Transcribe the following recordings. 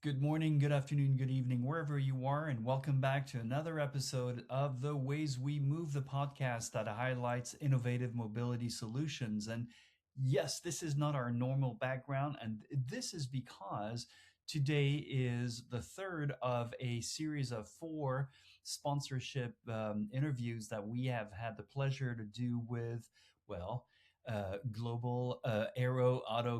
Good morning, good afternoon, good evening, wherever you are, and welcome back to another episode of The Ways We Move, the podcast that highlights innovative mobility solutions. And yes, this is not our normal background, and this is because today is the third of a series of four sponsorship interviews that we have had the pleasure to do with, AeroAuto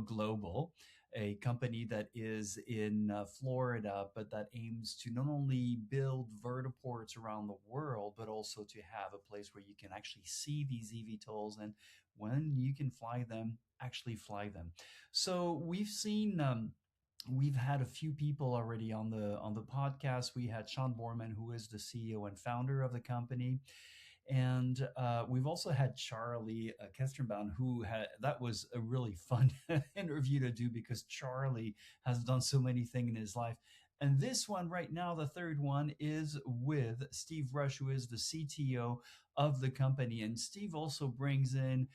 Global, a company that is in Florida, but that aims to not only build vertiports around the world, but also to have a place where you can actually see these eVTOLs, and when you can fly them, actually fly them. So we've had a few people already on the podcast. We had Sean Borman, who is the CEO and founder of the company, and we've also had Charlie Kestenbaum, who had that was a really fun interview to do because Charlie has done so many things in his life. And this one right now, the third one, is with Steve Rush, who is the CTO of the company. And Steve also brings in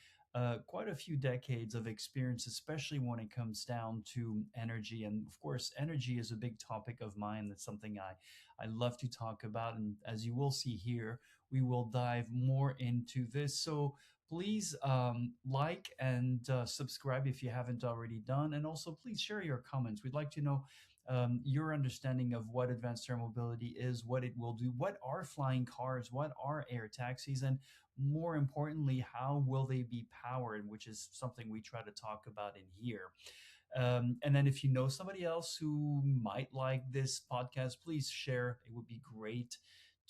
quite a few decades of experience, especially when it comes down to energy. And of course, energy is a big topic of mine. That's something I love to talk about. And as you will see here, we will dive more into this. So please like and subscribe if you haven't already done. And also, please share your comments. We'd like to know your understanding of what advanced air mobility is, what it will do, what are flying cars, what are air taxis, and more importantly, how will they be powered, which is something we try to talk about in here. And then if you know somebody else who might like this podcast, please share. It would be great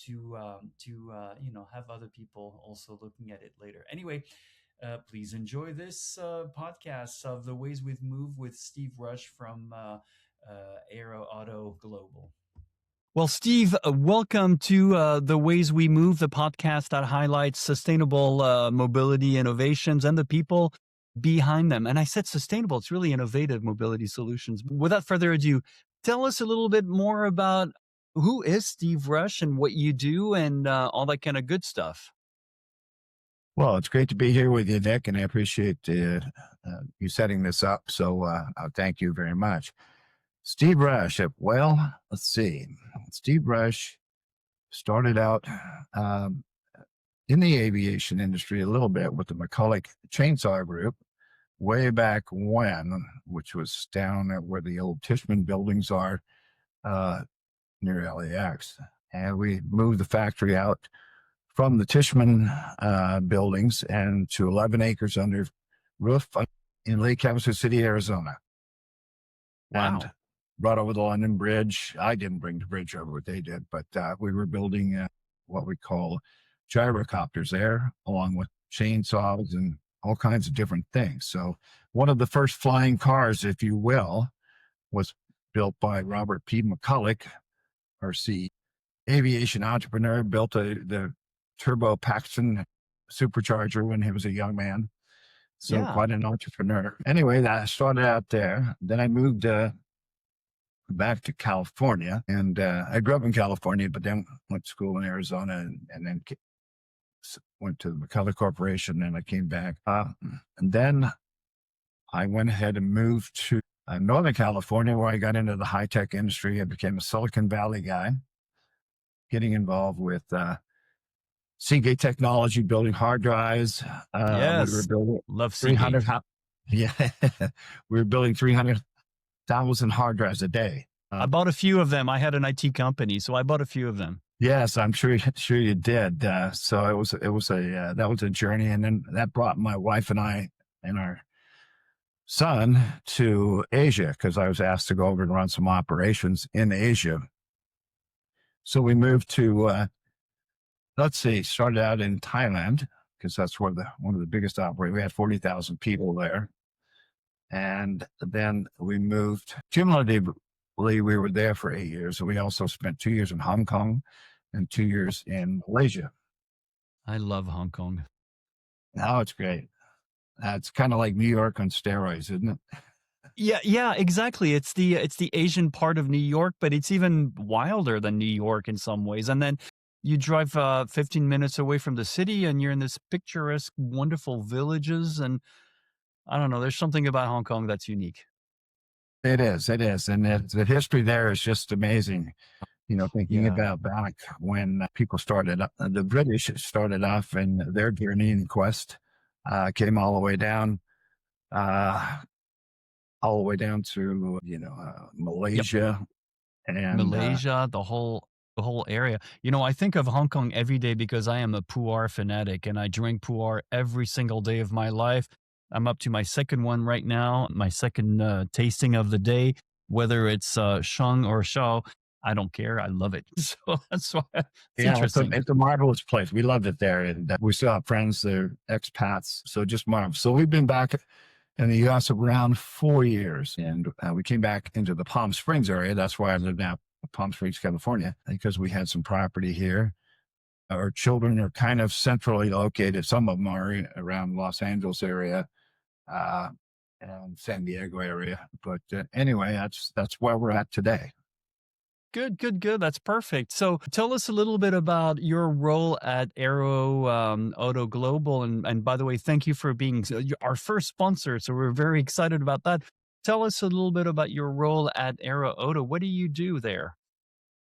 to have other people also looking at it later. Anyway, please enjoy this podcast of the ways we've moved with Steve Rush from AeroAuto Global. Well, Steve, welcome to The Ways We Move, the podcast that highlights sustainable mobility innovations and the people behind them. And I said sustainable, it's really innovative mobility solutions. Without further ado, tell us a little bit more about who is Steve Rush and what you do and all that kind of good stuff. Well, it's great to be here with you, Nick, and I appreciate you setting this up. So thank you very much. Steve Rush, let's see. Steve Rush started out in the aviation industry a little bit with the McCulloch Chainsaw Group way back when, which was down at where the old Tishman buildings are near LAX. And we moved the factory out from the Tishman buildings and to 11 acres under roof in Lake Havasu City, Arizona. Wow. And brought over the London Bridge. I didn't bring the bridge over, what they did, but we were building what we call gyrocopters there, along with chainsaws and all kinds of different things. So one of the first flying cars, if you will, was built by Robert P. McCulloch, our aviation entrepreneur, built the Turbo Paxton supercharger when he was a young man. So quite an entrepreneur. Anyway, that started out there. Then I moved back to California, and I grew up in California, but then went to school in Arizona, and then went to the McCulloch Corporation, and I came back. And then I went ahead and moved to Northern California, where I got into the high-tech industry. I became a Silicon Valley guy, getting involved with Seagate Technology, building hard drives. Yes, we were building love 300. Seagate. Yeah, we were building 300,000 hard drives a day. I bought a few of them. I had an IT company, so I bought a few of them. Yes, I'm sure you did. So that was a journey, and then that brought my wife and I and our son to Asia, because I was asked to go over and run some operations in Asia. So we moved to started out in Thailand, because that's where one of the biggest operators. We had 40,000 people there. And then we moved, cumulatively, we were there for 8 years. And we also spent 2 years in Hong Kong and 2 years in Malaysia. I love Hong Kong. Oh, it's great. It's kind of like New York on steroids, isn't it? Yeah, exactly. It's the Asian part of New York, but it's even wilder than New York in some ways. And then you drive 15 minutes away from the city, and you're in this picturesque, wonderful villages. And I don't know, there's something about Hong Kong that's unique. It is. And the history there is just amazing. Thinking Yeah. about back when people started, the British started off in their journey and quest, came uh, all the way down to, Yep. Malaysia. And Malaysia, the whole area. I think of Hong Kong every day because I am a pu'er fanatic and I drink pu'er every single day of my life. I'm up to my second one right now, my second tasting of the day, whether it's sheng or shao. I don't care. I love it. So that's why it's yeah, interesting. it's a marvelous place. We loved it there. And we still have friends, they're expats. So just marvelous. So we've been back in the US around 4 years. And we came back into the Palm Springs area. That's why I live now, Palm Springs, California, because we had some property here. Our children are kind of centrally located. Some of them are around Los Angeles area, uh, and San Diego area. But anyway, that's where we're at today. Good, good, good. That's perfect. So tell us a little bit about your role at Aero Auto Global. And by the way, thank you for being our first sponsor. So we're very excited about that. Tell us a little bit about your role at Aero Auto. What do you do there?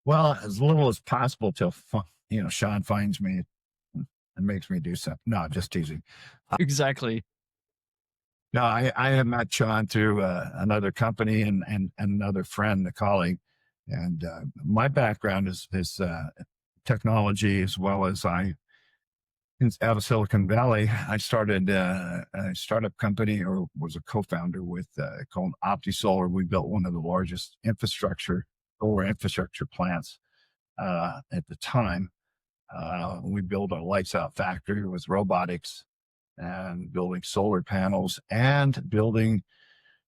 Well, as little as possible till Sean finds me and makes me do something. No, just teasing. Exactly. No, I have met Sean through another company and another friend, a colleague. And my background is technology, as well as out of Silicon Valley. I started a startup company, or was a co-founder with called OptiSolar. We built one of the largest solar infrastructure plants at the time. We built a lights out factory with robotics and building solar panels and building,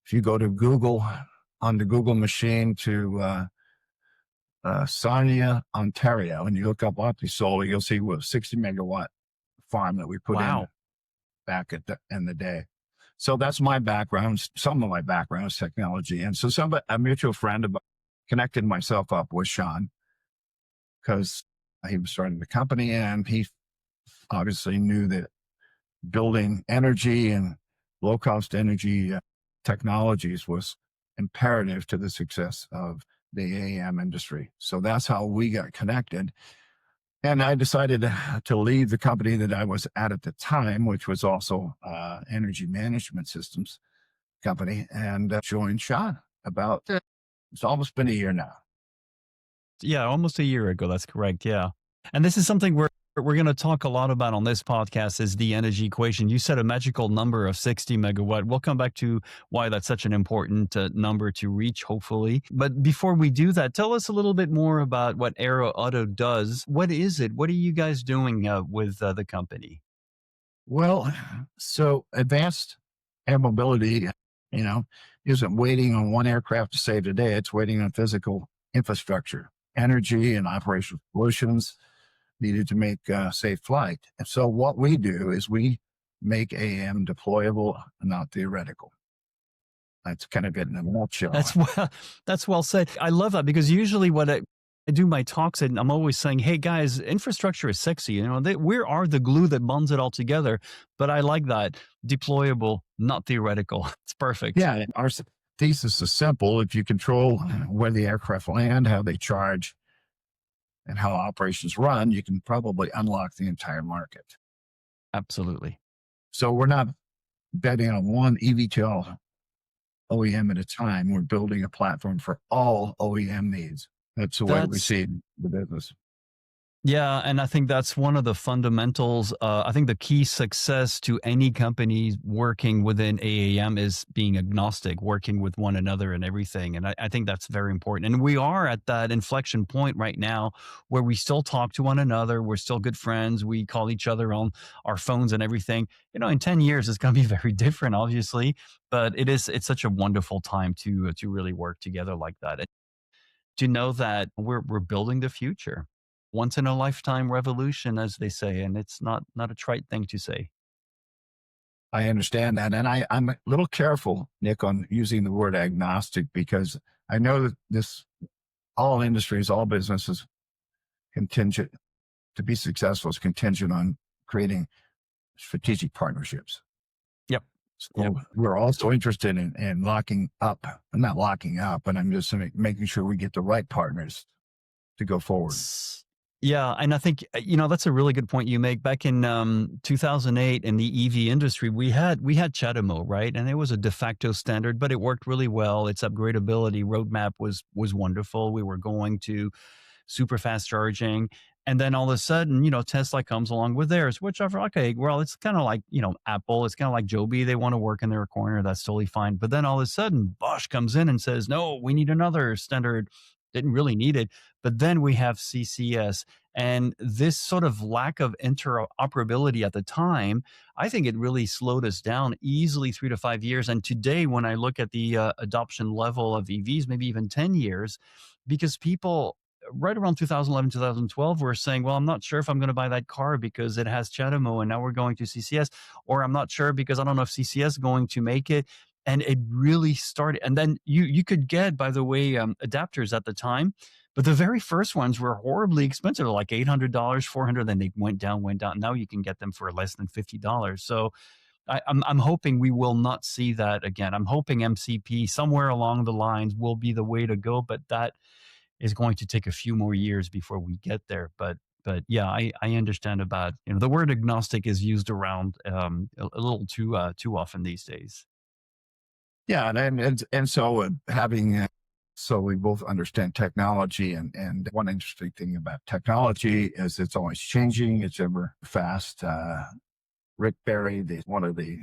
if you go to Google, on the Google machine to Sarnia, Ontario, and you look up OptiSolar, you'll see a 60 megawatt farm that we put in Wow. back in the day. So that's my background. Some of my background is technology. And so a mutual friend connected myself up with Sean because he was starting the company, and he obviously knew that building energy and low cost energy technologies was imperative to the success of the AEM industry. So that's how we got connected. And I decided to leave the company that I was at the time, which was also energy management systems company, and joined Sean about, it's almost been a year now. Yeah, almost a year ago. That's correct. Yeah. And this is something we're going to talk a lot about on this podcast is the energy equation. You said a magical number of 60 megawatt. We'll come back to why that's such an important number to reach, hopefully. But before we do that, tell us a little bit more about what Aero Auto does. What is it? What are you guys doing with the company? Well, so advanced air mobility, you know, isn't waiting on one aircraft to save the day. It's waiting on physical infrastructure, energy, and operational solutions needed to make safe flight. And so what we do is we make AM deployable, not theoretical. That's kind of it in a nutshell. That's well, that's well said. I love that because usually when I do my talks and I'm always saying, "Hey guys, infrastructure is sexy. We are the glue that bonds it all together." But I like that deployable, not theoretical. It's perfect. Yeah, our thesis is simple. If you control where the aircraft land, how they charge, and how operations run, you can probably unlock the entire market. Absolutely. So we're not betting on one eVTOL OEM at a time. We're building a platform for all OEM needs. That's the way we That's see the business. Yeah, and I think that's one of the fundamentals. I think the key success to any company working within AAM is being agnostic, working with one another and everything. And I think that's very important. And we are at that inflection point right now where we still talk to one another. We're still good friends. We call each other on our phones and everything. In 10 years, it's going to be very different, obviously. But it's such a wonderful time to really work together like that. To know that we're building the future. Once in a lifetime revolution, as they say, and it's not a trite thing to say. I understand that. And I'm a little careful, Nick, on using the word agnostic because I know that all industries, all businesses contingent to be successful is contingent on creating strategic partnerships. Yep. So we're also interested in locking up, not locking up, but I'm just making sure we get the right partners to go forward. Yeah, and I think that's a really good point you make. Back in 2008 in the EV industry, we had CHAdeMO, right, and it was a de facto standard, but it worked really well. Its upgradability roadmap was wonderful. We were going to super fast charging. And then all of a sudden, Tesla comes along with theirs, which I thought, okay, well, it's kind of like, Apple. It's kind of like Joby. They want to work in their corner. That's totally fine. But then all of a sudden, Bosch comes in and says, no, we need another standard. Didn't really need it. But then we have CCS. And this sort of lack of interoperability at the time, I think it really slowed us down easily 3 to 5 years. And today, when I look at the adoption level of EVs, maybe even 10 years, because people right around 2011, 2012, we're saying, well, I'm not sure if I'm going to buy that car because it has CHAdeMO and now we're going to CCS, or I'm not sure because I don't know if CCS is going to make it. And it really started. And then you could get, by the way, adapters at the time, but the very first ones were horribly expensive, like $800, $400. Then they went down. Now you can get them for less than $50. So I'm hoping we will not see that again. I'm hoping MCP somewhere along the lines will be the way to go, but that is going to take a few more years before we get there. But yeah, I understand about the word agnostic is used around a little too often these days. Yeah, and so having so we both understand technology, and one interesting thing about technology is it's always changing. It's ever fast. Rick Barry, one of the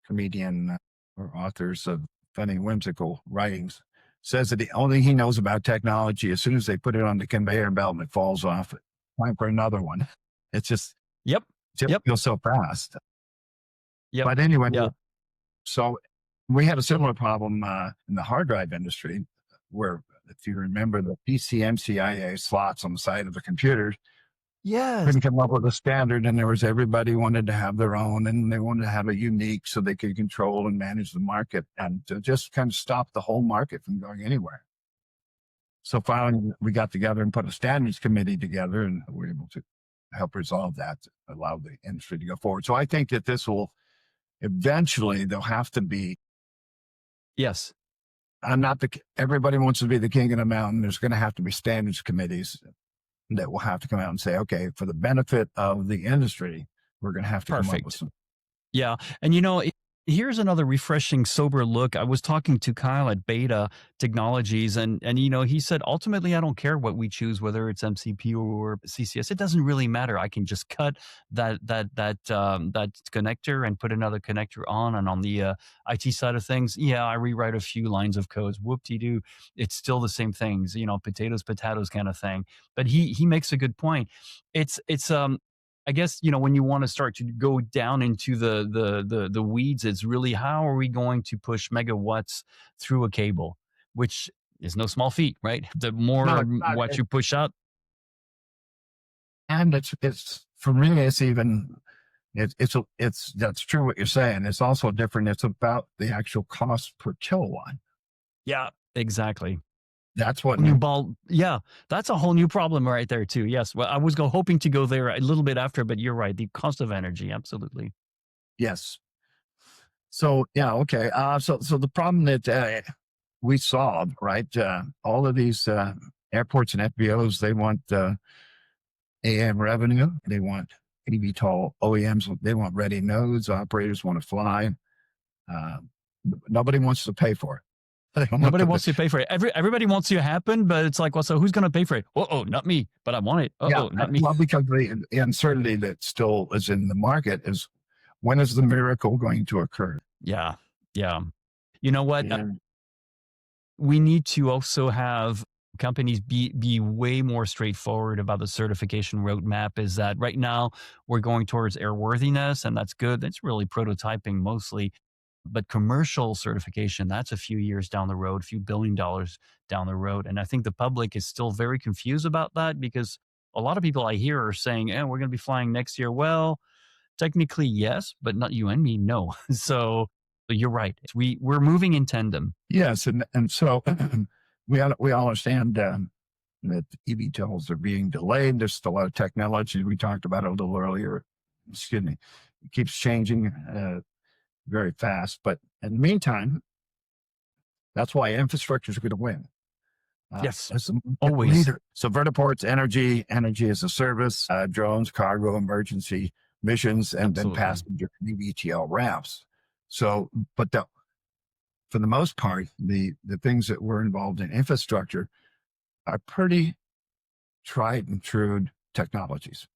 comedian or authors of funny, whimsical writings, says that the only thing he knows about technology, as soon as they put it on the conveyor belt and it falls off, time for another one. It's just, Yep. just Yep. goes so fast. Yep. But anyway, Yeah. so we had a similar problem in the hard drive industry, where if you remember the PCMCIA slots on the side of the computers, Yes. couldn't come up with a standard, and there was everybody wanted to have their own, and they wanted to have a unique so they could control and manage the market, and to just kind of stop the whole market from going anywhere. So finally, we got together and put a standards committee together, and we were able to help resolve that, to allow the industry to go forward. So I think that this will eventually, there'll have to be, Yes. I'm not the, everybody wants to be the king of the mountain. There's going to have to be standards committees that will have to come out and say, okay, for the benefit of the industry, we're going to have to come up with Perfect. some. Yeah. And here's another refreshing, sober look. I was talking to Kyle at Beta Technologies, and he said, ultimately, I don't care what we choose, whether it's MCP or CCS. It doesn't really matter. I can just cut that connector and put another connector on. And on the IT side of things, yeah, I rewrite a few lines of codes. Whoop-de-doo. It's still the same things, potatoes kind of thing. But he makes a good point. It's I guess when you want to start to go down into the weeds, it's really how are we going to push megawatts through a cable, which is no small feat, right? The No, more it's not. watts you push out, And it's for me, it's even, it's, that's true what you're saying. It's also different. It's about the actual cost per kilowatt. yeah, exactly. That's what, New ball, yeah, that's a whole new problem right there too. Yes, well, I was hoping to go there a little bit after, but you're right. The cost of energy, absolutely. yes. So, yeah. Okay. So the problem that we solved, right? All of these airports and FBOs, they want AM revenue. They want eVTOL OEMs. They want ready nodes. Operators want to fly. Uh, Nobody wants to pay for it. They don't want Nobody to wants to pay for it. Everybody wants to happen, but it's like, well, so who's going to pay for it? Oh, not me, but I want it. Yeah, Not me. well, because the uncertainty that still is in the market is, when is the miracle going to occur? Yeah, yeah. You know what? And We need to also have companies be way more straightforward about the certification roadmap. Is that right now we're going towards airworthiness, and that's good. That's really prototyping mostly. But commercial certification, that's a few years down the road, a few $1 billion down the road. And I think the public is still very confused about that, because a lot of people I hear are saying, we're going to be flying next year. Well, technically, yes, but not you and me, no. So you're right. We're moving in tandem. yes, and so we all understand that eVTOLs are being delayed. There's still a lot of technology. We talked about it a little earlier. Excuse me. It keeps changing. very fast. But in the meantime, that's why infrastructure is going to win. Yes, As a market always. leader. So Vertiport's energy as a service, drones, cargo, emergency missions, and then Absolutely. passenger eVTOL ramps. So, but for the most part, the things that we're involved in infrastructure are pretty tried and true technologies.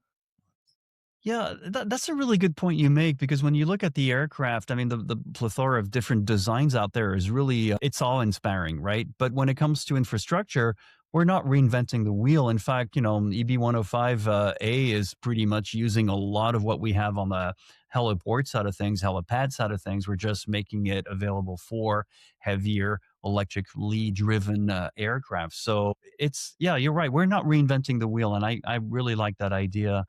Yeah, that's a really good point you make because when you look at the aircraft, I mean, the plethora of different designs out there is really, it's all inspiring, right? But when it comes to infrastructure, we're not reinventing the wheel. In fact, EB 105 A is pretty much using a lot of what we have on the heliport side of things, helipad side of things. We're just making it available for heavier electrically driven aircraft. So yeah, you're right. We're not reinventing the wheel. And I really like that idea.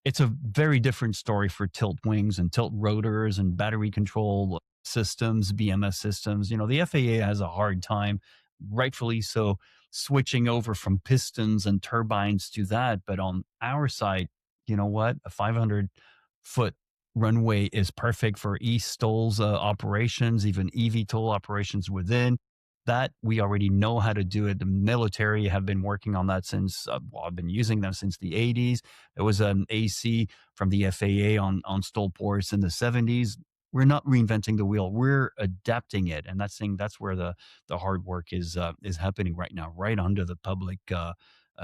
It's a very different story for tilt wings and tilt rotors and battery control systems, BMS systems. The FAA has a hard time, rightfully so, switching over from pistons and turbines to that. But on our side, you know what? A 500-foot runway is perfect for eSTOL's operations, even eVTOL operations within. That we already know how to do it. The military have been working on that since, well, I've been using them since the 80s. There was an AC from the FAA on STOL ports in the 70s. We're not reinventing the wheel. We're adapting it, and that's where the hard work is happening right now, right under the public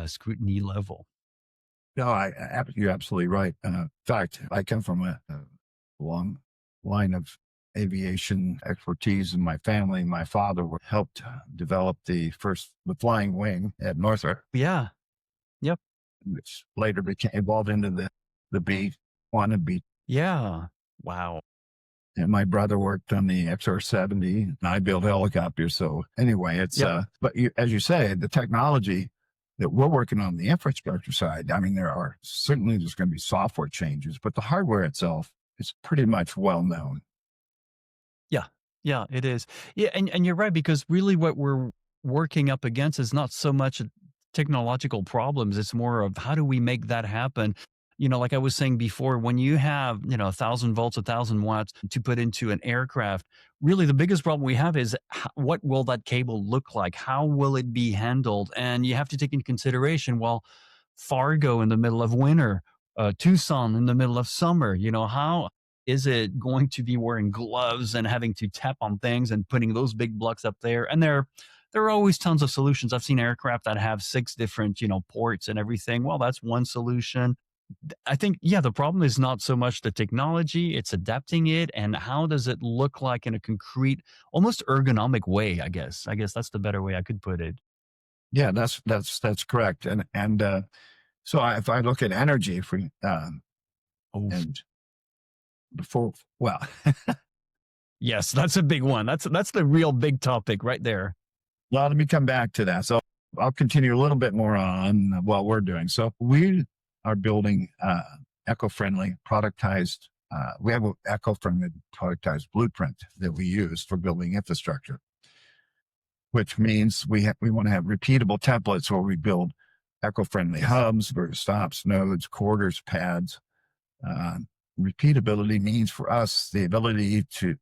scrutiny level. No, you're absolutely right. In fact, I come from a long line of aviation expertise in my family. My father helped develop the flying wing at Northrop, Yeah. Yep. which later became evolved into the B1 and B. Yeah. Wow. And my brother worked on the XR-70, and I built helicopters. So anyway, Yep. but as you say, the technology that we're working on the infrastructure side, I mean, there's going to be software changes, but the hardware itself is pretty much well known. Yeah. Yeah, it is. Yeah, and you're right because really what we're working up against is not so much technological problems, it's more of how do we make that happen? Like I was saying before, when you have, 1,000 volts, 1,000 watts to put into an aircraft, really the biggest problem we have is what will that cable look like? How will it be handled? And you have to take into consideration, well, Fargo in the middle of winter, Tucson in the middle of summer, how is it going to be wearing gloves and having to tap on things and putting those big blocks up there? And there are always tons of solutions. I've seen aircraft that have 6 different, ports and everything. Well, that's one solution. I think, yeah, the problem is not so much the technology, it's adapting it and how does it look like in a concrete, almost ergonomic way, I guess. I guess that's the better way I could put it. Yeah, that's correct. If I look at energy, if we Oh, and before, well, yes, that's a big one. That's the real big topic right there. well, let me come back to that. So I'll continue a little bit more on what we're doing. So we are building eco-friendly productized. We have an eco-friendly productized blueprint that we use for building infrastructure, which means we want to have repeatable templates where we build eco-friendly Yes. hubs, stops, nodes, quarters, pads. Uh, Repeatability means for us the ability to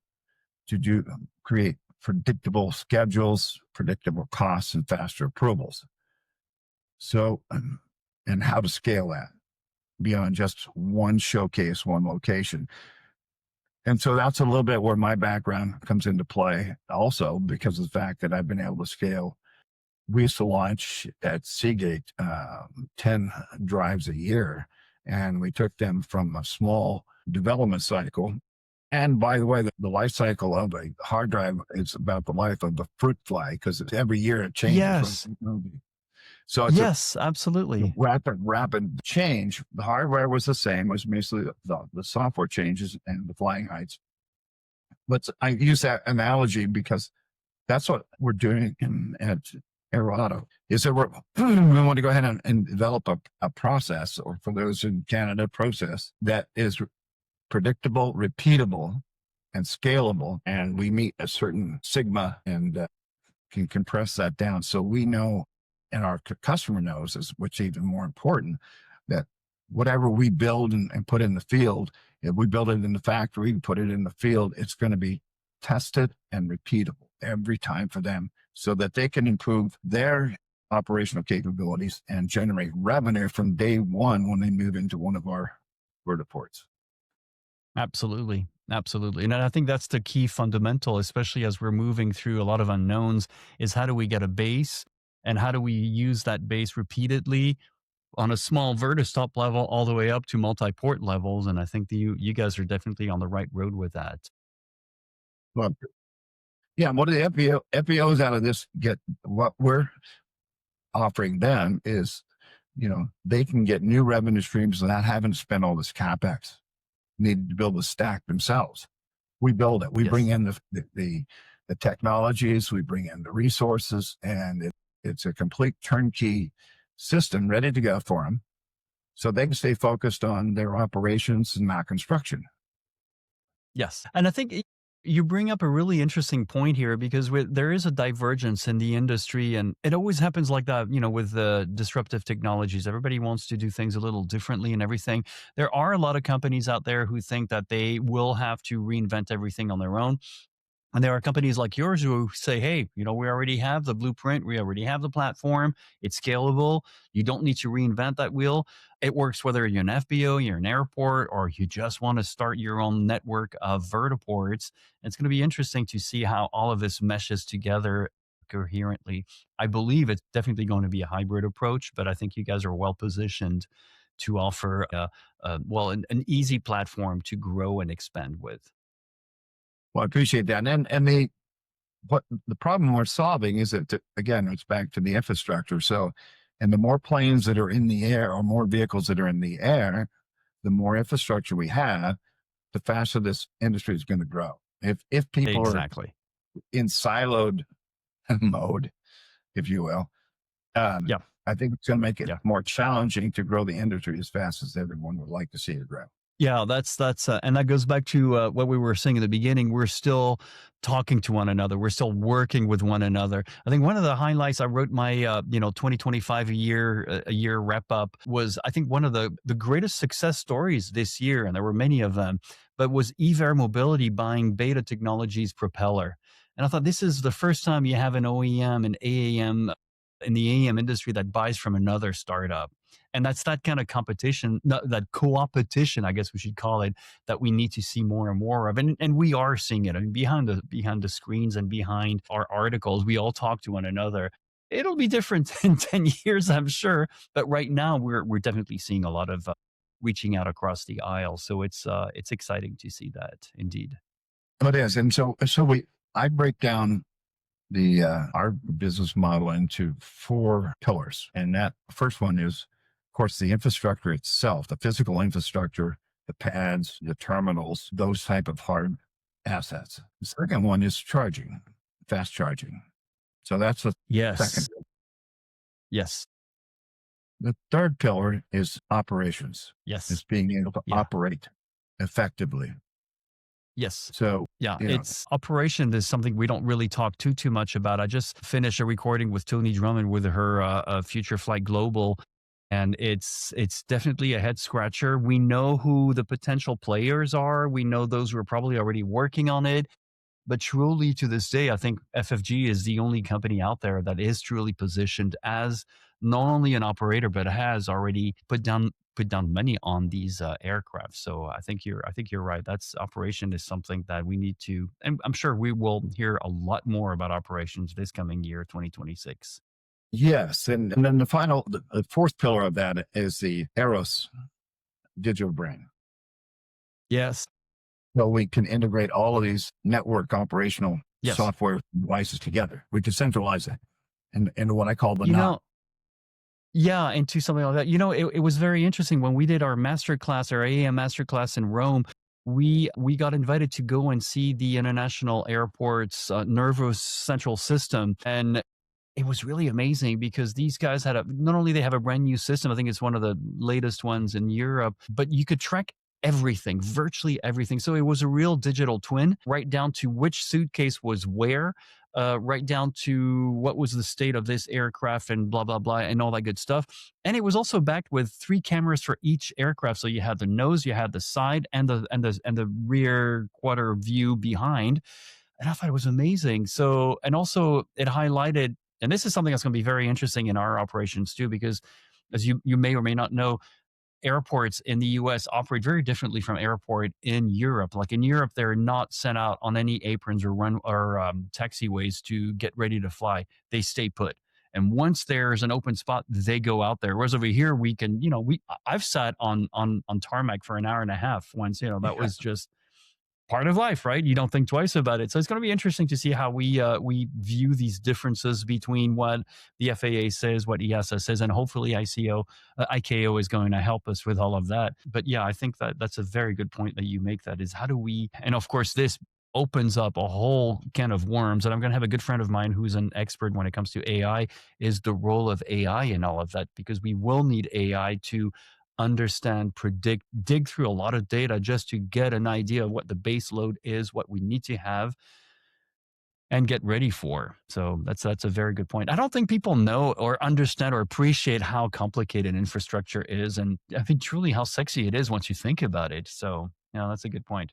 create predictable schedules, predictable costs, and faster approvals. So, and how to scale that beyond just one showcase, one location. And so that's a little bit where my background comes into play also because of the fact that I've been able to scale. We used to launch at Seagate 10 drives a year, and we took them from a small development cycle. And by the way, the life cycle of a hard drive is about the life of the fruit fly because every year it changes. Yes. Right? So it's a Yes, absolutely. rapid change. The hardware was the same, was basically the software changes and the flying heights. But I use that analogy because that's what we're doing at AeroAuto is that we want to go ahead and develop a process, or for those in Canada, process that is predictable, repeatable, and scalable. And we meet a certain sigma and can compress that down. So we know, and our customer knows, which is even more important, that whatever we build and put in the field, if we build it in the factory and put it in the field, it's going to be tested and repeatable every time for them so that they can improve their operational capabilities and generate revenue from day one when they move into one of our vertiports. Absolutely. Absolutely. And I think that's the key fundamental, especially as we're moving through a lot of unknowns, is how do we get a base and how do we use that base repeatedly on a small vertistop level all the way up to multi-port levels. And I think you guys are definitely on the right road with that. Well, yeah, what do the FBOs out of this get? What we're offering them is, they can get new revenue streams without having to spend all this capex needed to build the stack themselves. We build it. We bring Yes. in the technologies, we bring in the resources, and it's a complete turnkey system ready to go for them, so they can stay focused on their operations and not construction. Yes. And I think you bring up a really interesting point here because there is a divergence in the industry, and it always happens like that, with the disruptive technologies. Everybody wants to do things a little differently and everything. There are a lot of companies out there who think that they will have to reinvent everything on their own. And there are companies like yours who say, hey, we already have the blueprint. We already have the platform. It's scalable. You don't need to reinvent that wheel. It works whether you're an FBO, you're an airport, or you just want to start your own network of vertiports. It's going to be interesting to see how all of this meshes together coherently. I believe it's definitely going to be a hybrid approach, but I think you guys are well positioned to offer, an easy platform to grow and expand with. Well, I appreciate that. And what the problem we're solving is that, again, it's back to the infrastructure. So, and the more planes that are in the air or more vehicles that are in the air, the more infrastructure we have, the faster this industry is going to grow. If people are Exactly. in siloed mode, if you will, Yeah. I think it's going to make it Yeah. more challenging to grow the industry as fast as everyone would like to see it grow. Yeah, and that goes back to what we were saying in the beginning. We're still talking to one another. We're still working with one another. I think one of the highlights I wrote my 2025 a year wrap up was, I think, one of the greatest success stories this year, and there were many of them, but was eVair Mobility buying Beta Technologies propeller. And I thought this is the first time you have an OEM and AAM in the AAM industry that buys from another startup. And that's that kind of competition, that co-opetition, I guess we should call it, that we need to see more and more of. And we are seeing it. I mean, behind the screens and behind our articles, we all talk to one another. It'll be different in 10 years, I'm sure. But right now, we're definitely seeing a lot of reaching out across the aisle. So it's exciting to see that, indeed. It is. And so I break down our business model into 4 pillars. And that first one is, of course, the infrastructure itself, the physical infrastructure, the pads, the terminals, those type of hard assets. The second one is charging, fast charging. So that's the second. Yes. Yes. The third pillar is operations. Yes. Is being able to Yeah. operate effectively. Yes. So, Yeah, it's operation is something we don't really talk too much about. I just finished a recording with Tony Drummond with her Future Flight Global, and it's definitely a head scratcher. We know who the potential players are. We know those who are probably already working on it. But truly, to this day, I think FFG is the only company out there that is truly positioned as not only an operator, but has already put down money on these aircraft. So I think you're right. That's operation is something that we need to, and I'm sure we will hear a lot more about operations this coming year, 2026. yes. And then the fourth pillar of that is the Eros digital brain. Yes. So we can integrate all of these network operational Yes. software devices together. We can centralize it into what I call the You knot. know, Yeah, into something like that. It was very interesting when we did our master class, our AAM master class in Rome. We got invited to go and see the international airport's nervous central system, and it was really amazing because these guys not only they have a brand new system. I think it's one of the latest ones in Europe, but you could track everything, virtually everything. So it was a real digital twin, right down to which suitcase was where, right down to what was the state of this aircraft and blah, blah, blah, and all that good stuff. And it was also backed with 3 cameras for each aircraft. So you had the nose, you had the side, and the rear quarter view behind. And I thought it was amazing. So, and also it highlighted, and this is something that's going to be very interesting in our operations too, because as you may or may not know, airports in the US operate very differently from airport in Europe. Like in Europe, they're not sent out on any aprons or taxiways to get ready to fly. They stay put. And once there's an open spot, they go out there. Whereas over here, we can, I've sat on tarmac for an hour and a half once. That Yeah. was just part of life, right? You don't think twice about it. So it's going to be interesting to see how we view these differences between what the FAA says, what EASA says, and hopefully ICAO is going to help us with all of that. But yeah, I think that that's a very good point that you make. That is, how do we? And of course, this opens up a whole can of worms. And I'm going to have a good friend of mine who's an expert when it comes to AI. Is the role of AI in all of that, because we will need AI to understand, predict, dig through a lot of data just to get an idea of what the base load is, what we need to have, and get ready for. So that's a very good point. I don't think people know or understand or appreciate how complicated infrastructure is, and I think truly how sexy it is once you think about it. So that's a good point.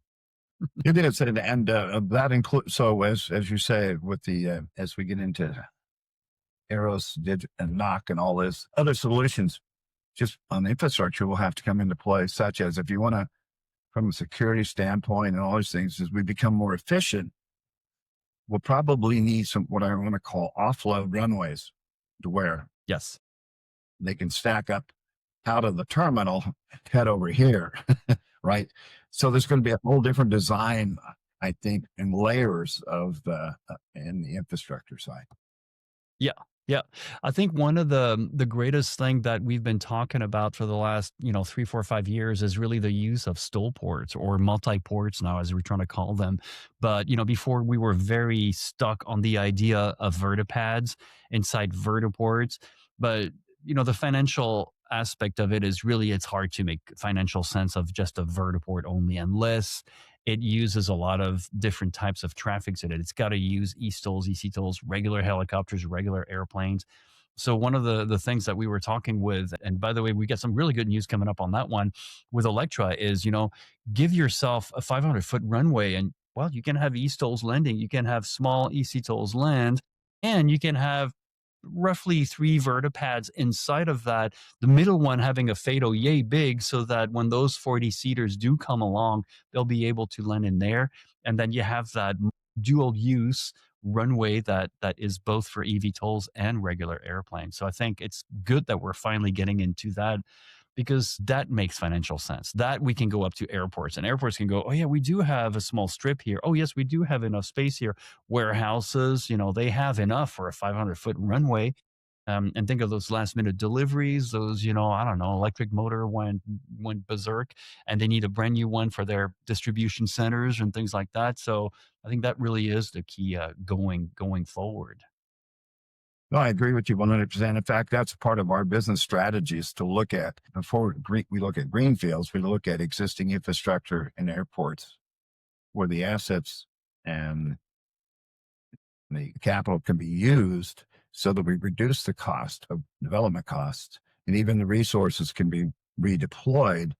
It is, and that includes. So as you say, with the as we get into Aeros, and knock, and all this other solutions, just on infrastructure will have to come into play, such as if you want to, from a security standpoint and all those things, as we become more efficient, we'll probably need some, what I want to call offload runways, to where Yes. they can stack up out of the terminal, head over here, right? So there's going to be a whole different design, I think, and layers of in the infrastructure side. Yeah. Yeah. I think one of the greatest thing that we've been talking about for the last, 3, 4, 5 years is really the use of STOL ports, or multi-ports now, as we're trying to call them. But, before we were very stuck on the idea of vertipads inside vertiports. But, the financial aspect of it is really, it's hard to make financial sense of just a vertiport only, unless it uses a lot of different types of traffics in it. It's got to use eSTOLs, eCTOLs, regular helicopters, regular airplanes. So one of the things that we were talking with, and by the way, we got some really good news coming up on that one with Electra, is, give yourself a 500-foot runway, and well, you can have eSTOLs landing, you can have small eCTOLs land, and you can have roughly 3 vertipads inside of that, the middle one having a FATO yay big, so that when those 40 seaters do come along, they'll be able to land in there. And then you have that dual use runway that is both for eVTOLs and regular airplanes. So I think it's good that we're finally getting into that, because that makes financial sense. That we can go up to airports, and airports can go, oh yeah, we do have a small strip here. Oh yes, we do have enough space here. Warehouses, they have enough for a 500-foot runway. And think of those last minute deliveries, those, I don't know, electric motor went berserk, and they need a brand new one for their distribution centers and things like that. So I think that really is the key going forward. No, I agree with you 100%. In fact, that's part of our business strategy, is to look at, before we look at greenfields, we look at existing infrastructure in airports where the assets and the capital can be used, so that we reduce the cost of development costs, and even the resources can be redeployed.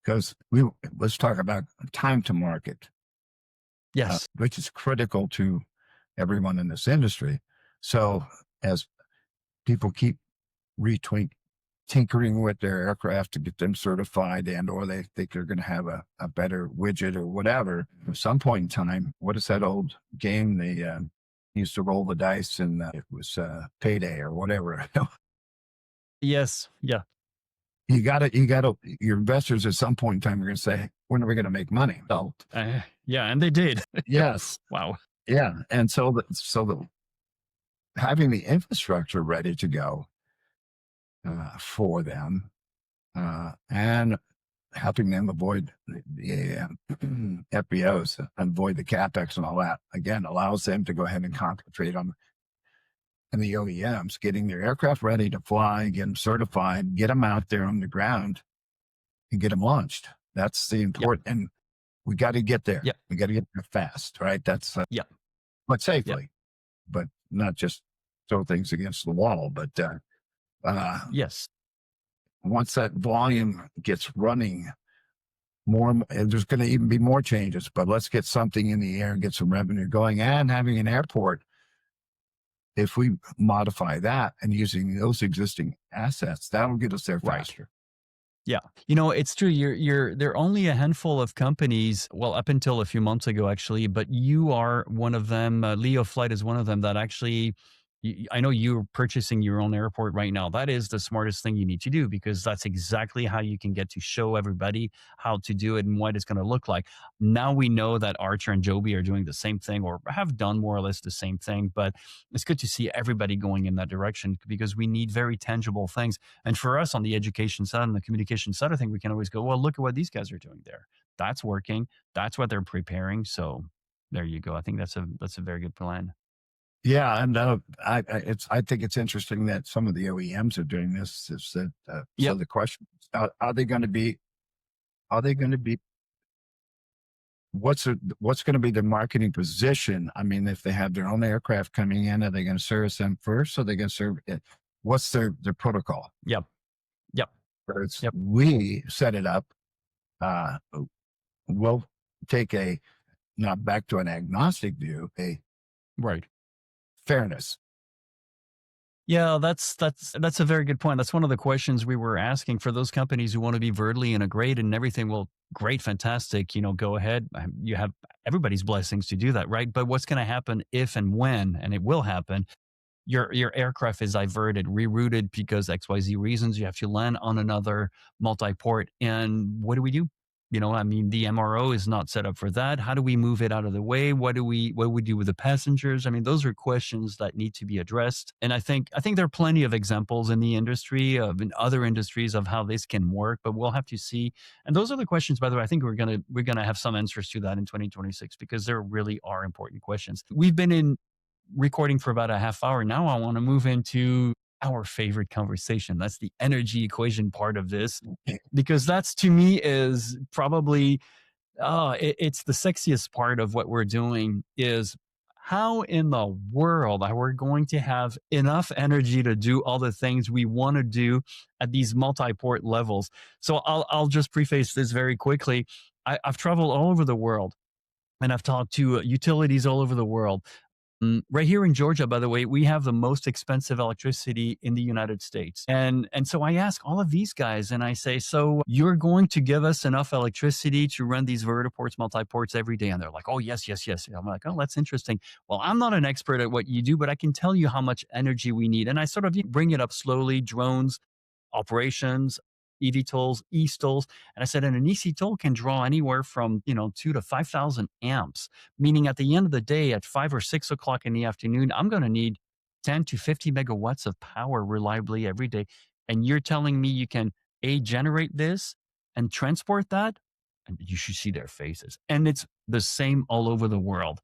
Because let's talk about time to market, Yes. which is critical to everyone in this industry. So as people keep tinkering with their aircraft to get them certified, and or they think they're going to have a better widget or whatever, at some point in time, what is that old game they used to roll the dice, and it was payday or whatever. Yes. Yeah. Your investors at some point in time are going to say, when are we going to make money? So Yeah, and they did. yes. Wow. Yeah. And so having the infrastructure ready to go for them, and helping them avoid the FBOs, avoid the CapEx and all that, again, allows them to go ahead and concentrate on, and the OEMs getting their aircraft ready to fly, get them certified, get them out there on the ground, and get them launched. That's the Yep. important, and we got to get there. Yep. We got to get there fast, right? That's Yep. but Yep. safely, but not just throw things against the wall. But Yes. once that volume gets running, and there's going to even be more changes. But let's get something in the air and get some revenue going, and having an airport. If we modify that and using those existing assets, that'll get us there Right. faster. Yeah. It's true. There are only a handful of companies, well, up until a few months ago, actually, but you are one of them. Leo Flight is one of them that actually, I know you're purchasing your own airport right now. That is the smartest thing you need to do, because that's exactly how you can get to show everybody how to do it and what it's going to look like. Now we know that Archer and Joby are doing the same thing, or have done more or less the same thing, but it's good to see everybody going in that direction, because we need very tangible things. And for us on the education side and the communication side, I think we can always go, well, look at what these guys are doing there. That's working. That's what they're preparing. So there you go. I think that's a very good plan. Yeah, and I think it's interesting that some of the OEMs are doing this. Is that so? Yep. The question is, are they going to be? Are they going to be? What's going to be their marketing position? I mean, if they have their own aircraft coming in, are they going to service them first? Or are they going to serve it? What's their protocol? Yep. Yep. Yep. We set it up. We'll take not back to an agnostic view, a Right. fairness. Yeah, that's a very good point. That's one of the questions we were asking for those companies who want to be vertically integrated and everything. Well, great, fantastic. Go ahead. You have everybody's blessings to do that, right? But what's going to happen if and when, and it will happen, your aircraft is diverted, rerouted because XYZ reasons. You have to land on another multi-port. And what do we do? The MRO is not set up for that. How do we move it out of the way? What do we do with the passengers? Those are questions that need to be addressed. And I think there are plenty of examples in the industry, in other industries, of how this can work, but we'll have to see. And those are the questions, by the way, I think we're gonna have some answers to that in 2026, because there really are important questions. We've been in recording for about a half hour. Now I want to move into our favorite conversation. That's the energy equation part of this, because that's, to me, is probably, it's the sexiest part of what we're doing, is how in the world are we going to have enough energy to do all the things we want to do at these multi-port levels. So I'll just preface this very quickly. I've traveled all over the world, and I've talked to utilities all over the world. Right here in Georgia, by the way, we have the most expensive electricity in the United States. And so I ask all of these guys, and I say, so you're going to give us enough electricity to run these vertiports, multi-ports every day? And they're like, oh, yes, yes, yes. And I'm like, oh, that's interesting. Well, I'm not an expert at what you do, but I can tell you how much energy we need. And I sort of bring it up slowly: drones, operations, eVTOLs, eSTOLs. And I said, and an eSTOL can draw anywhere from 2 to 5,000 amps, meaning at the end of the day, at 5 or 6 o'clock in the afternoon, I'm going to need 10 to 50 megawatts of power reliably every day. And you're telling me you can generate this and transport that? And you should see their faces. And it's the same all over the world.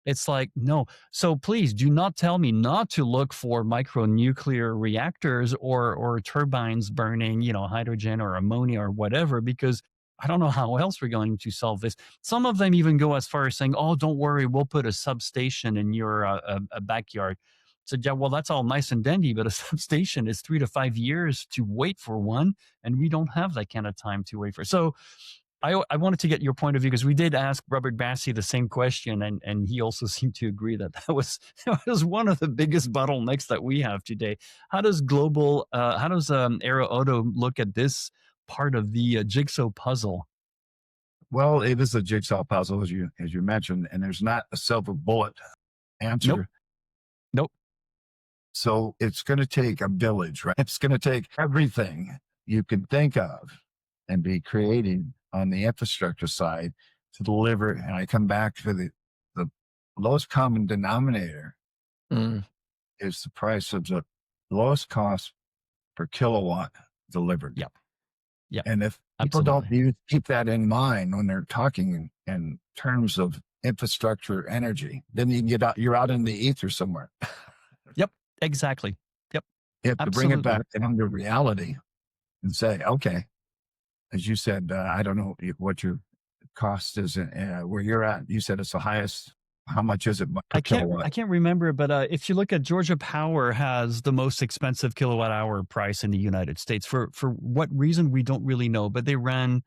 It's like, no. So please do not tell me not to look for micronuclear reactors or turbines burning, hydrogen or ammonia or whatever, because I don't know how else we're going to solve this. Some of them even go as far as saying, oh, don't worry, we'll put a substation in your a backyard. So, yeah, well, that's all nice and dandy, but a substation is 3 to 5 years to wait for one, and we don't have that kind of time to wait for. So I wanted to get your point of view, because we did ask Robert Bassi the same question, and he also seemed to agree that that was one of the biggest bottlenecks that we have today. How does AeroAuto look at this part of the jigsaw puzzle? Well, it is a jigsaw puzzle, as you mentioned, and there's not a silver bullet answer. Nope. So it's going to take a village, right? It's going to take everything you can think of and be creating on the infrastructure side to deliver. And I come back to the lowest common denominator is the price of the lowest cost per kilowatt delivered. Yep. Yeah. And if people don't keep that in mind when they're talking in terms of infrastructure energy, then you're out in the ether somewhere. Yep. Exactly. Yep. You have to bring it back down to reality and say, okay, as you said, I don't know what your cost is where you're at. You said it's the highest. How much is it per kilowatt? I can't remember, but if you look at Georgia Power has the most expensive kilowatt hour price in the United States. For what reason we don't really know, but they ran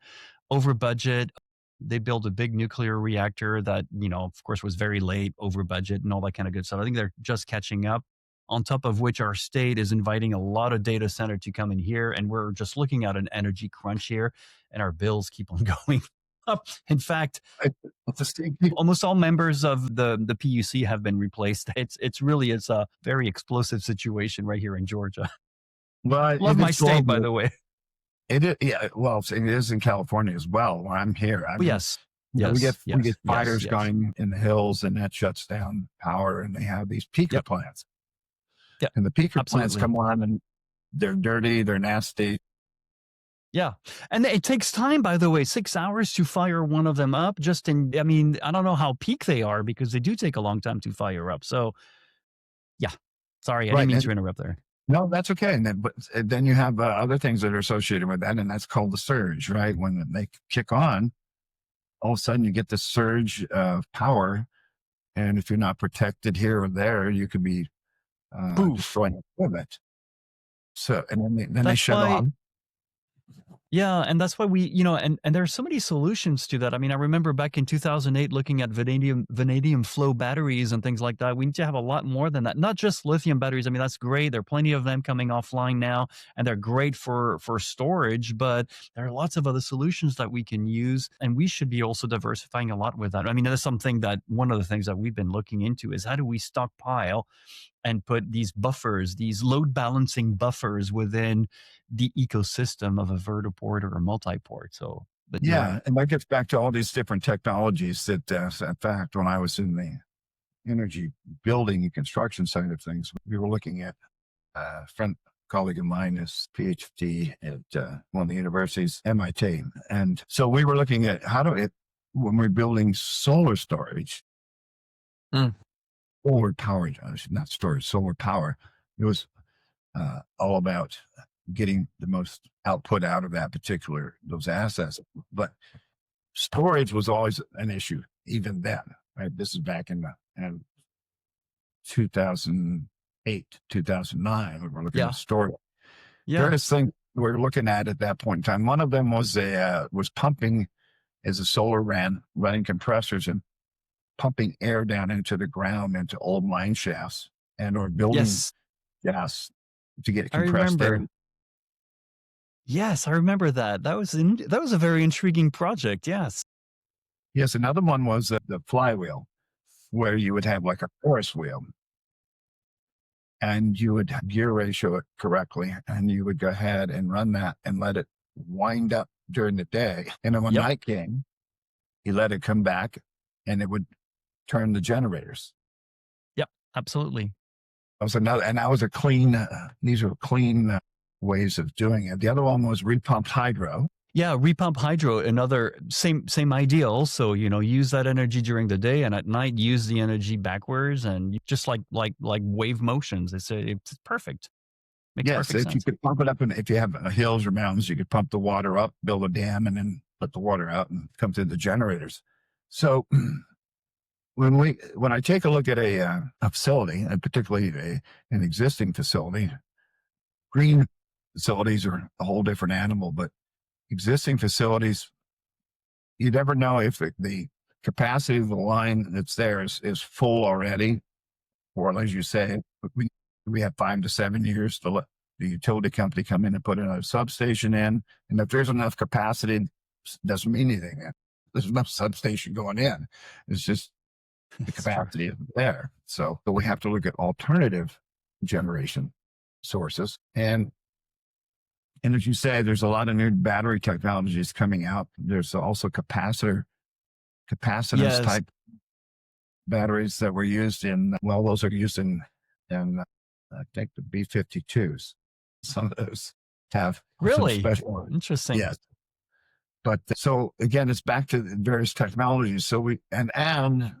over budget. They built a big nuclear reactor that, of course, was very late, over budget, and all that kind of good stuff. I think they're just catching up. On top of which, our state is inviting a lot of data center to come in here, and we're just looking at an energy crunch here, and our bills keep on going up. In fact, It's the same. almost all members of the PUC have been replaced. It's a very explosive situation right here in Georgia. Well, Love it my is state, by global. the way. It is, yeah. Well, it is in California as well, where I'm here. I But mean, yes, we yes, get yes, fires yes. going in the hills, and that shuts down power. And they have these peaker Yep. plants, Yep, and the peaker plants absolutely. come on, and they're dirty, they're nasty. Yeah. And it takes time, by the way, 6 hours to fire one of them up. I mean, I don't know how peak they are because they do take a long time to fire up. So, yeah. Sorry, I didn't Right. mean And to interrupt there. no, that's okay. But then you have other things that are associated with that, and that's called the surge, right? When they kick on, all of a sudden you get this surge of power, and if you're not protected here or there, you could be Poof. destroying equipment. So, and then they That's shut why off. Yeah, and that's why and there are so many solutions to that. I mean, I remember back in 2008 looking at vanadium flow batteries and things like that. We need to have a lot more than that. Not just lithium batteries. I mean, that's great. There are plenty of them coming offline now, and they're great for storage, but there are lots of other solutions that we can use, and we should be also diversifying a lot with that. I mean, that's something that one of the things that we've been looking into is how do we stockpile and put these buffers, these load balancing buffers within the ecosystem of a vertiport or a multiport. So, but you're Yeah, right. and that gets back to all these different technologies that, in fact, when I was in the energy building and construction side of things, we were looking at a friend, colleague of mine is PhD at one of the universities, MIT. And so we were looking at when we're building solar storage, Mm. solar power, not storage, solar power, it was all about getting the most output out of those assets. But storage was always an issue, even then. Right? This is back in 2008, 2009. We were looking Yeah. at storage. Yeah. Various things we were looking at that point in time. One of them was pumping as the solar running compressors and pumping air down into the ground into old mine shafts or building Yes. gas to get I compressed air. remember. Yes, I remember that. That was a very intriguing project. Yes. Yes, another one was the flywheel, where you would have like a Ferris wheel, and you would gear ratio it correctly, and you would go ahead and run that and let it wind up during the day. And then when Yep. night came, you let it come back, and it would turn the generators. Yep. Absolutely. That was another, and that was a clean. These are clean ways of doing it. The other one was repumped hydro. Yeah, repump hydro, another same ideal. So, use that energy during the day, and at night use the energy backwards, and just like wave motions. It's perfect. Makes Yes, perfect if you sense. could pump it up, and if you have hills or mountains, you could pump the water up, build a dam, and then let the water out and come through the generators. So when I take a look at a facility, and particularly an existing facility, green facilities are a whole different animal, but existing facilities, you never know if the capacity of the line that's there is full already, or as you say, we have 5 to 7 years to let the utility company come in and put another substation in. And if there's enough capacity, it doesn't mean anything. There's enough substation going in. It's just the It's true. capacity isn't there. So we have to look at alternative generation sources. And as you say, there's a lot of new battery technologies coming out. There's also capacitance Yes. type batteries that were used those are used in I think the B-52s. Some of those have some Really special. interesting. Yes. But so again, it's back to the various technologies. So and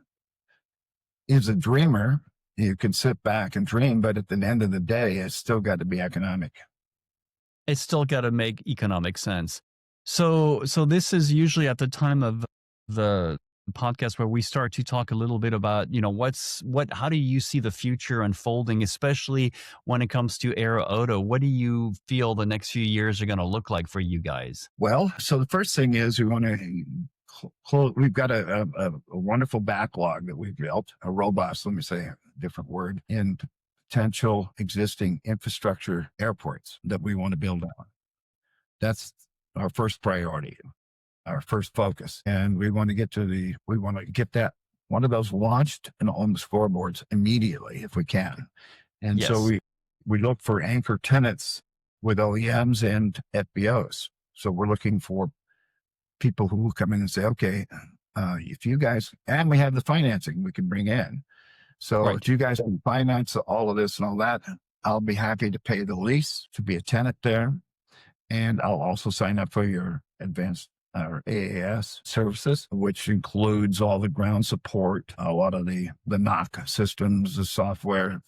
is a dreamer. You can sit back and dream, but at the end of the day, it's still got to be economic. It's still got to make economic sense. So this is usually at the time of the podcast where we start to talk a little bit about, how do you see the future unfolding, especially when it comes to AeroAuto? What do you feel the next few years are going to look like for you guys? Well, so the first thing is we want to close. We've got a wonderful backlog that we've built, a robust, let me say a different word, in potential existing infrastructure airports that we want to build on. That's our first priority, our first focus. And we want to get that one of those launched and on the scoreboards immediately if we can. And so Yes. we look for anchor tenants with OEMs and FBOs. So we're looking for people who will come in and say, okay, if you guys, and we have the financing we can bring in. So Right. if you guys can finance all of this and all that, I'll be happy to pay the lease to be a tenant there. And I'll also sign up for your advanced or AAS services, which includes all the ground support, a lot of the knock systems, the software,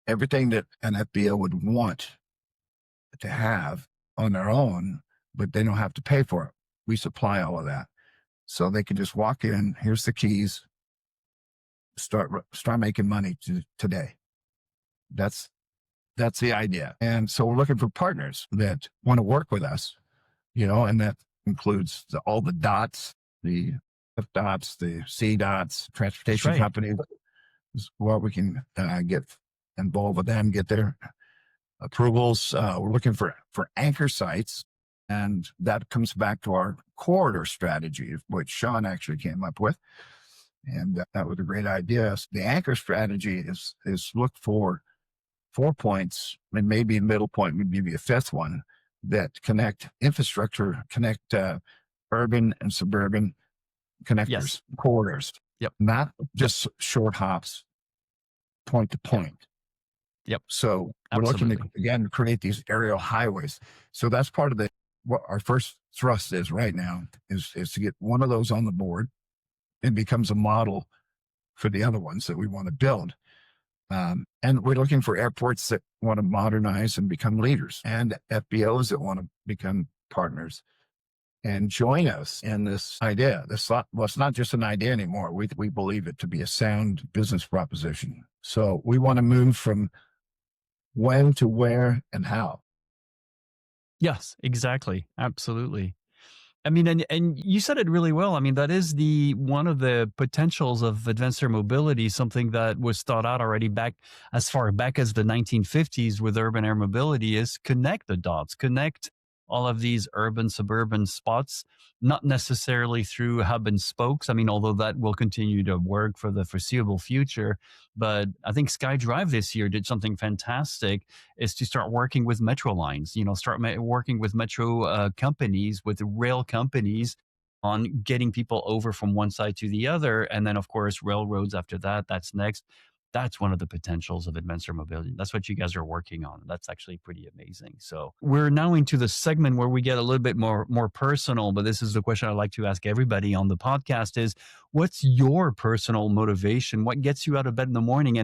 everything that an FBO would want to have on their own, but they don't have to pay for it. We supply all of that. So they can just walk in, here's the keys, start making money today. That's the idea. And so we're looking for partners that want to work with us, and that includes all the dots, the F dots, the C dots, That's transportation right. companies, where we can get involved with them, get their approvals. We're looking for anchor sites. And that comes back to our corridor strategy, which Sean actually came up with. And that was a great idea. The anchor strategy is look for 4 points, and maybe a middle point would be a fifth one, that connect infrastructure, connect urban and suburban connectors, Yes. corridors, Yep. not just short hops, point to point. Yep. So we're Absolutely. looking to, again, create these aerial highways. So that's part of what our first thrust is right now is to get one of those on the board. It becomes a model for the other ones that we want to build. And we're looking for airports that want to modernize and become leaders, and FBOs that want to become partners and join us in this idea. It's not just an idea anymore. We believe it to be a sound business proposition. So we want to move from when to where and how. Yes, exactly. Absolutely. I mean, and you said it really well. I mean, that is the one of the potentials of advanced air mobility, something that was thought out already back as far back as the 1950s with urban air mobility is connect the dots, connect all of these urban suburban spots, not necessarily through hub and spokes. I mean, although that will continue to work for the foreseeable future, but I think SkyDrive this year did something fantastic is to start working with metro lines, start working with metro companies, with rail companies on getting people over from one side to the other. And then, of course, railroads after that, that's next. That's one of the potentials of advanced air mobility. That's what you guys are working on. That's actually pretty amazing. So we're now into the segment where we get a little bit more personal, but this is the question I like to ask everybody on the podcast is what's your personal motivation? What gets you out of bed in the morning?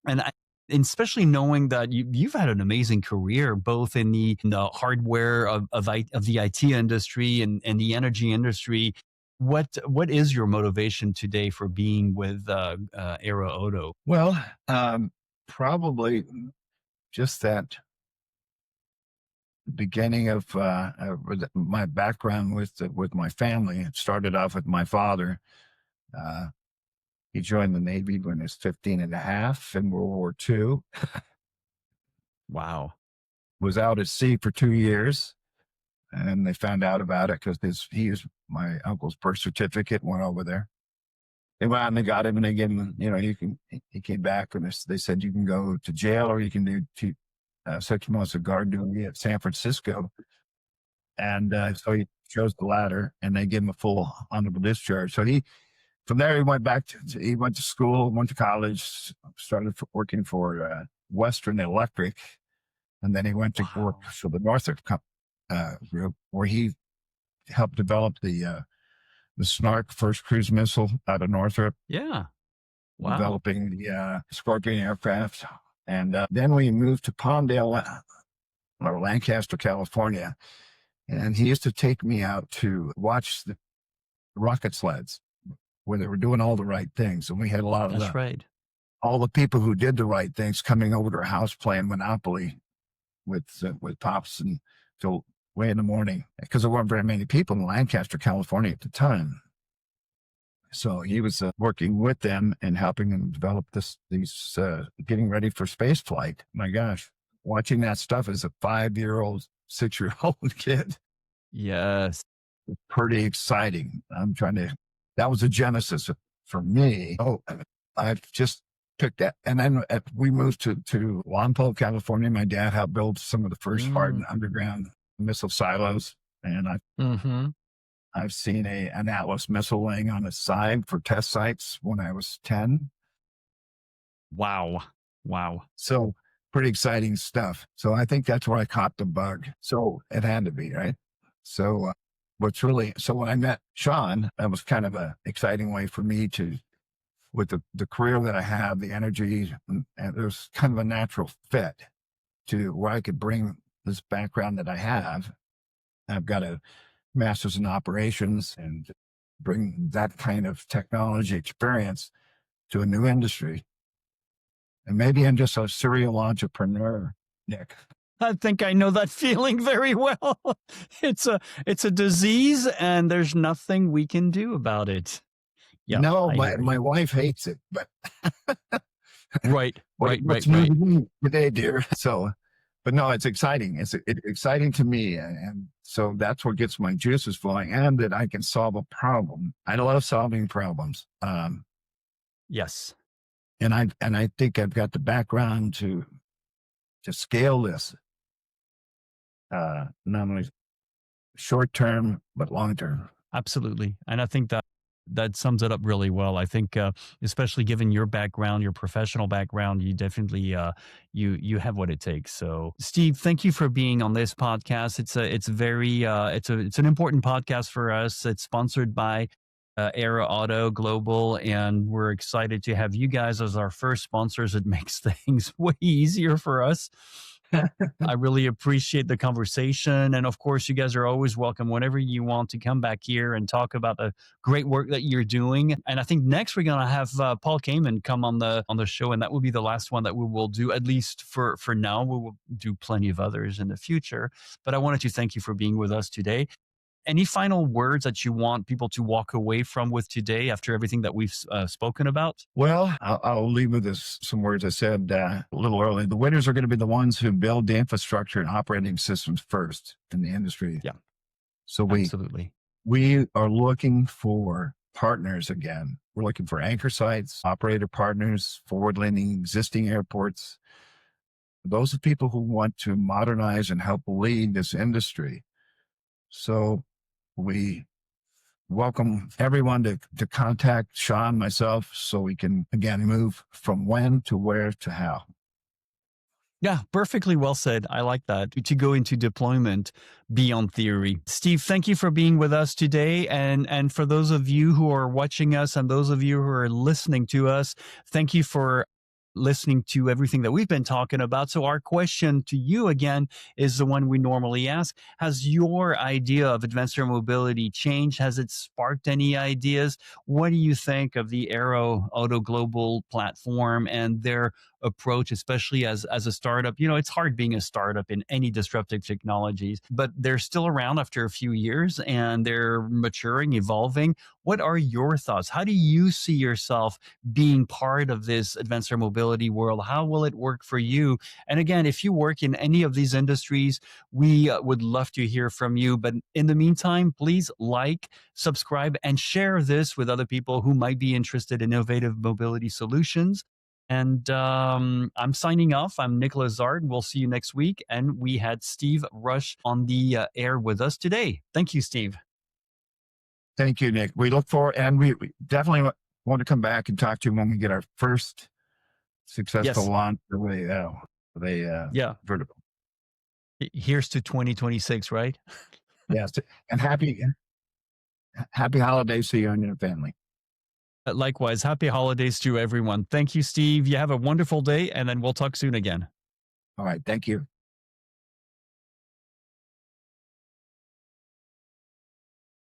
And especially knowing that you've had an amazing career, both in the hardware of the IT industry and the energy industry. What is your motivation today for being with AeroAuto? Well, probably just that beginning of my background with my family. It started off with my father. Uh, He joined the Navy when he was 15 and a half in World War II, Wow. was out at sea for 2 years. And they found out about it because he used my uncle's birth certificate, went over there. They went out and they got him and they gave him, he came back and they said, you can go to jail or you can do 6 months of guard duty at San Francisco. And so he chose the latter and they gave him a full honorable discharge. So from there, he went he went to school, went to college, started working for Western Electric, and then he went to work Wow. for the Northrop Group, where he helped develop the Snark first cruise missile out of Northrop, Yeah. Wow. developing the Scorpion aircraft. And then we moved to Palmdale, or Lancaster, California, And he used to take me out to watch the rocket sleds where they were doing all the right things. And we had a lot of That's right. all the people who did the right things coming over to our house playing Monopoly with pops until way in the morning, because there weren't very many people in Lancaster, California at the time. So he was working with them and helping them develop these getting ready for space flight. My gosh, watching that stuff as a 5-year-old, 6-year-old kid, Yes. pretty exciting. That was a genesis for me. Oh, I've just picked that. And then we moved to Lompoc, California. My dad helped build some of the first hardened underground missile silos. And I've seen an Atlas missile laying on its side for test sites when I was 10. Wow. So pretty exciting stuff. So I think that's where I caught the bug. So it had to be, right? So when I met Sean, that was kind of an exciting way for me to, with the career that I have, the energy, and there's kind of a natural fit to where I could bring this background that I have. I've got a master's in operations and bring that kind of technology experience to a new industry. And maybe I'm just a serial entrepreneur, Nick. I think I know that feeling very well. It's a disease and there's nothing we can do about it. Yeah. No, my wife hates it, but right. What's new to me today, dear? So, but no, it's exciting. It's exciting to me. And so that's what gets my juices flowing, and that I can solve a problem. I love solving problems. Yes. And I think I've got the background to scale this, not only short term, but long term. Absolutely. And I think that sums it up really well. I think, especially given your background, your professional background, you definitely you have what it takes. So, Steve, thank you for being on this podcast. It's an important podcast for us. It's sponsored by AeroAuto Global, and we're excited to have you guys as our first sponsors. It makes things way easier for us. I really appreciate the conversation. And of course, you guys are always welcome whenever you want to come back here and talk about the great work that you're doing. And I think next we're going to have Paul Kamen come on the show, and that will be the last one that we will do, at least for now. We will do plenty of others in the future. But I wanted to thank you for being with us today. Any final words that you want people to walk away from with today after everything that we've spoken about? Well, I'll leave with some words I said a little early. The winners are going to be the ones who build the infrastructure and operating systems first in the industry. Yeah. So absolutely. We are looking for partners again. We're looking for anchor sites, operator partners, forward-leaning existing airports. Those are people who want to modernize and help lead this industry. So we welcome everyone to contact Sean, myself, so we can, again, move from when to where to how. Yeah, perfectly well said. I like that. To go into deployment beyond theory. Steve, thank you for being with us today. And for those of you who are watching us and those of you who are listening to us, thank you for listening to everything that we've been talking about. So our question to you again is the one we normally ask. Has your idea of advanced air mobility changed? Has it sparked any ideas? What do you think of the AeroAuto Global platform and their approach, especially as a startup? You know, it's hard being a startup in any disruptive technologies, but they're still around after a few years and they're maturing, evolving. What are your thoughts? How do you see yourself being part of this advanced air mobility world? How will it work for you? And again, if you work in any of these industries, we would love to hear from you. But in the meantime, please like, subscribe, and share this with other people who might be interested in innovative mobility solutions. And I'm signing off. I'm Nicholas Zard. We'll see you next week. And we had Steve Rush on the air with us today. Thank you, Steve. Thank you, Nick. We look forward, and we definitely want to come back and talk to you when we get our first successful launch of a Vertiport. Here's to 2026, right? Yes. And happy holidays to you and your family. Likewise, happy holidays to everyone. Thank you, Steve. You have a wonderful day, and then we'll talk soon again. All right. Thank you.